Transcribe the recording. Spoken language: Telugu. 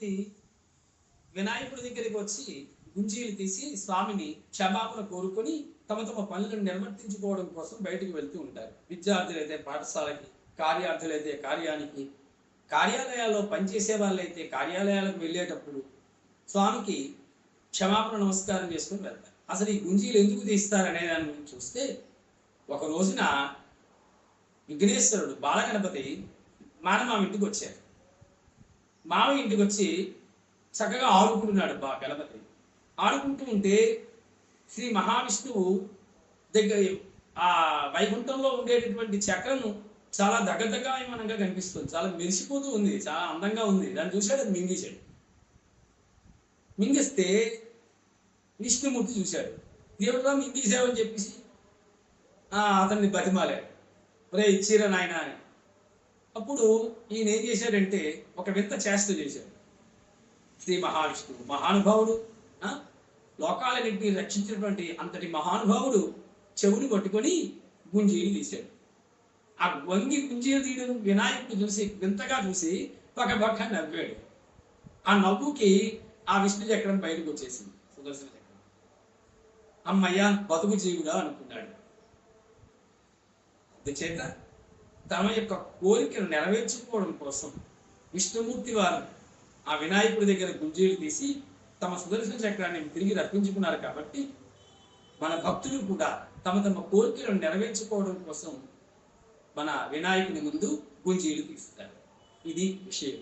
విష్ణుమూర్తి వినాయకుడి దగ్గరికి వచ్చి గుంజీలు తీసి స్వామిని క్షమాపణ కోరుకొని తమ తమ పనులను నిర్వర్తించుకోవడం కోసం బయటకు వెళ్తూ ఉంటారు. విద్యార్థులైతే పాఠశాలకి, కార్యార్థులైతే కార్యానికి, కార్యాలయాల్లో పనిచేసే వాళ్ళైతే కార్యాలయాలకు వెళ్ళేటప్పుడు స్వామికి క్షమాపణ నమస్కారం చేసుకుని వెళ్తారు. అసలు ఈ గుంజీలు ఎందుకు తీస్తారనే దాన్ని చూస్తే, ఒక రోజున విఘ్నేశ్వరుడు బాలగణపతి మానమామ ఇంటికి వచ్చారు. మామ ఇంటికి వచ్చి చక్కగా ఆడుకుంటున్నాడు గణపతి. ఆడుకుంటూ ఉంటే శ్రీ మహావిష్ణువు దగ్గర ఆ వైకుంఠంలో ఉండేటటువంటి చక్రం చాలా దగ్గరగా కనిపిస్తుంది, చాలా మెరిసిపోతూ ఉంది, చాలా అందంగా ఉంది. దాన్ని చూశాడు, అది మింగేశాడు. మింగేస్తే విష్ణుమూర్తి చూశాడు. దేవుడుగా మింగేశావని చెప్పేసి అతన్ని బతిమాలాడు, ఒరే ఇచ్చిరా నాయన అని. అప్పుడు ఈయన ఏం చేశాడంటే ఒక వింత చేష్ట చేశాడు. శ్రీ మహావిష్ణువు మహానుభావుడు, లోకాలన్నింటినీ రక్షించినటువంటి అంతటి మహానుభావుడు చెవుని పట్టుకొని గుంజీలు తీశాడు. ఆ వంగి గుంజీలు తీయడం వినాయకుడు చూసి వింతగా చూసి పక్క నవ్వాడు. ఆ నవ్వుకి ఆ విష్ణు చక్రం బయటకు వచ్చేసింది, సుదర్శన చక్రం. అమ్మయ్య బతుకు జీవుడా అనుకున్నాడు. అందుచేత తమ యొక్క కోరికను నెరవేర్చుకోవడం కోసం విష్ణుమూర్తి వారు ఆ వినాయకుడి దగ్గర గుంజీలు తీసి తమ సుదర్శన చక్రాన్ని తిరిగి రప్పించుకున్నారు. కాబట్టి మన భక్తులు కూడా తమ తమ కోరికలను నెరవేర్చుకోవడం కోసం మన వినాయకుని ముందు గుంజీలు తీస్తారు. ఇది విషయం.